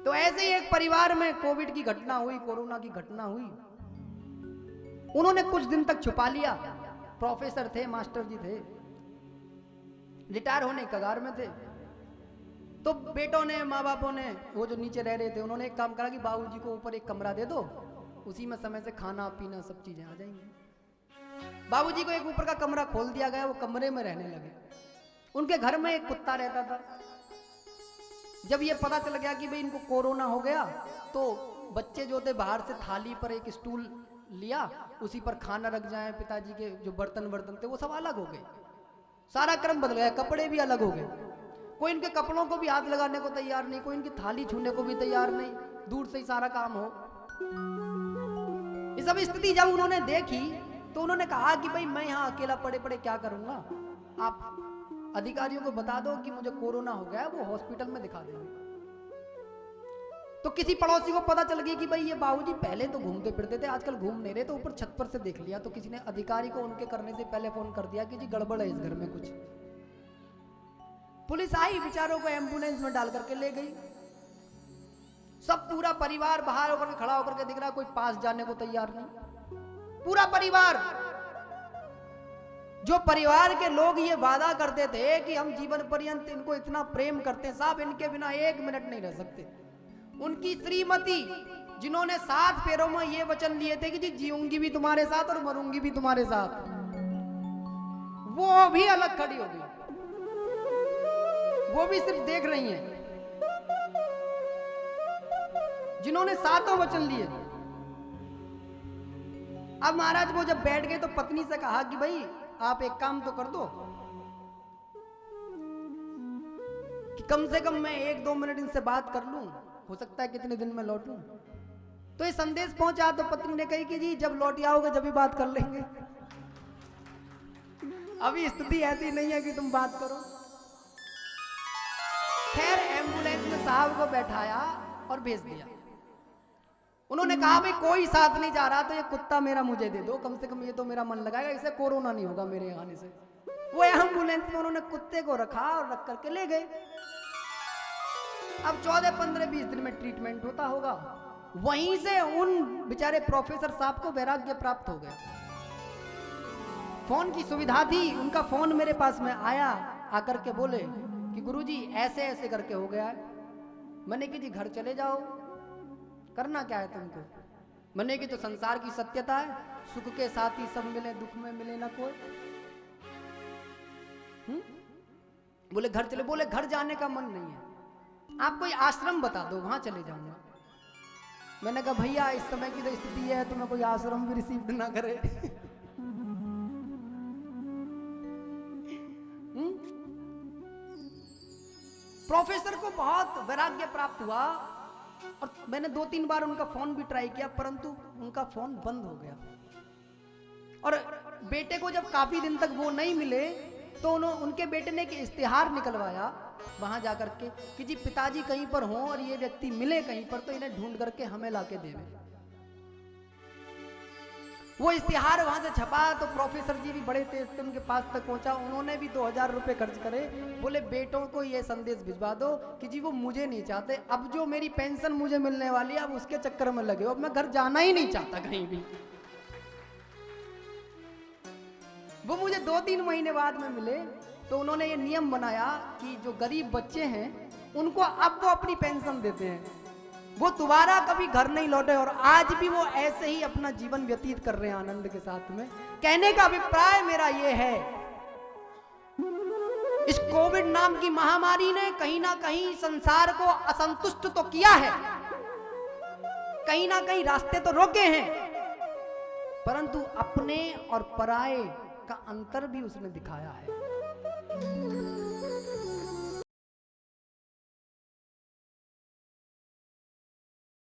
तो ऐसे ही एक परिवार में कोविड की घटना हुई, कोरोना की घटना हुई। उन्होंने कुछ दिन तक छुपा लिया। प्रोफेसर थे, मास्टर जी थे, रिटायर होने कगार में थे। तो बेटों ने, माँ बापों ने, वो जो नीचे रह रहे थे, उन्होंने एक काम करा कि बाबूजी को ऊपर एक कमरा दे दो, उसी में समय से खाना पीना सब चीजें आ जाएंगी। बाबूजी को एक ऊपर का कमरा खोल दिया गया, वो कमरे में रहने लगे। उनके घर में एक कुत्ता रहता था। जब ये पता चल गया कि भाई इनको कोरोना हो गया, तो बच्चे जो थे बाहर से थाली पर एक स्टूल लिया, उसी पर खाना रख जाए, पिताजी के जो बर्तन वर्तन थे वो सब अलग हो गए, सारा क्रम बदल गया, कपड़े भी अलग हो गए। कोई इनके कपड़ों को भी हाथ लगाने को तैयार नहीं, कोई इनकी थाली छूने को भी तैयार नहीं, दूर से ही सारा काम हो। ये सब स्थिति जब उन्होंने देखी तो उन्होंने कहा कि भाई मैं यहाँ अकेला पड़े पड़े क्या करूंगा, आप अधिकारियों को बता दो कि मुझे कोरोना हो गया, वो हॉस्पिटल में दिखा देंगे। तो किसी पड़ोसी को पता चल गया कि भाई ये बाबूजी पहले तो घूमते फिरते थे, आजकल घूम नहीं रहे, तो ऊपर छत पर से देख लिया। तो किसी ने अधिकारी को उनके करने से पहले फोन कर दिया कि जी गड़बड़ है इस घर में कुछ। पुलिस आई, बेचारों को एम्बुलेंस में डाल करके ले गई। सब पूरा परिवार बाहर होकर के खड़ा होकर के दिख रहा, कोई पास जाने को तैयार नहीं। पूरा परिवार, जो परिवार के लोग ये वादा करते थे कि हम जीवन पर्यंत इनको इतना प्रेम करते हैं, साहब इनके बिना एक मिनट नहीं रह सकते। उनकी श्रीमती, जिन्होंने 7 फेरों में ये वचन लिए थे कि जी जीऊंगी भी तुम्हारे साथ और मरूंगी भी तुम्हारे साथ, वो भी अलग खड़ी हो गई। वो भी सिर्फ देख रही हैं। जिन्होंने 7 वचन लिए, अब महाराज वो जब बैठ गए तो पत्नी से कहा कि भाई आप एक काम तो कर दो कि कम से कम मैं 1-2 मिनट इनसे बात कर लूं, हो सकता है कितने दिन में लौटूं। तो ये संदेश पहुंचा तो पत्नी ने कही कि जी जब लौट आओगे जब भी बात कर लेंगे, अभी स्थिति ऐसी नहीं है कि तुम बात करो। खैर एम्बुलेंस में साहब को बैठाया और भेज दिया। उन्होंने कहा भाई कोई साथ नहीं जा रहा तो ये कुत्ता मेरा मुझे दे दो, कम से कम ये तो मेरा मन लगाएगा, इसे कोरोना नहीं होगा मेरे आने से। वो एम्बुलेंस में उन्होंने कुत्ते को रखा और रख करके ले गए। अब 14, 15, 20 दिन में ट्रीटमेंट होता होगा। वहीं से उन बेचारे प्रोफेसर साहब को वैराग्य प्राप्त हो गया। फोन की सुविधा थी, उनका फोन मेरे पास में आया, आकर के बोले कि गुरुजी ऐसे ऐसे करके हो गया है। मैंने कि जी घर चले जाओ, करना क्या है तुमको। मैंने कि तो संसार की सत्यता है, सुख के साथ ही सब मिले, दुख में मिले ना कोई। बोले घर चले, बोले घर जाने का मन नहीं है, आप कोई आश्रम बता दो, वहां चले जाऊंगा। मैंने कहा भैया इस समय की तो स्थिति है, तुम्हें कोई आश्रम भी रिसीव ना करे। प्रोफेसर को बहुत वैराग्य प्राप्त हुआ और मैंने 2-3 बार उनका फोन भी ट्राई किया, परंतु उनका फोन बंद हो गया। और बेटे को जब काफी दिन तक वो नहीं मिले तो उनके बेटे ने एक इश्तिहार निकलवाया वहां जाकर के कि जी पिताजी कहीं पर हों और ये व्यक्ति मिले कहीं पर तो इन्हें ढूंढ करके हमें लाके देवे। वो इश्तिहार वहां से छपा तो प्रोफेसर जी भी बड़े तेज थे, उनके पास तक पहुंचा। उन्होंने भी 2000 रुपए खर्च करे। बोले बेटों को ये संदेश भिजवा दो कि जी वो मुझे नहीं चाहते, अब जो मेरी पेंशन मुझे मिलने वाली है अब उसके चक्कर में लगे हो, अब मैं घर जाना ही नहीं चाहता कहीं भी। वो मुझे 2-3 महीने बाद में मिले तो उन्होंने ये नियम बनाया कि जो गरीब बच्चे हैं उनको अब वो अपनी पेंशन देते हैं, वो दोबारा कभी घर नहीं लौटे और आज भी वो ऐसे ही अपना जीवन व्यतीत कर रहे हैं आनंद के साथ में। कहने का अभिप्राय मेरा ये है, इस कोविड नाम की महामारी ने कहीं ना कहीं संसार को असंतुष्ट तो किया है, कहीं ना कहीं रास्ते तो रोके हैं, परंतु अपने और पराये का अंतर भी उसने दिखाया है।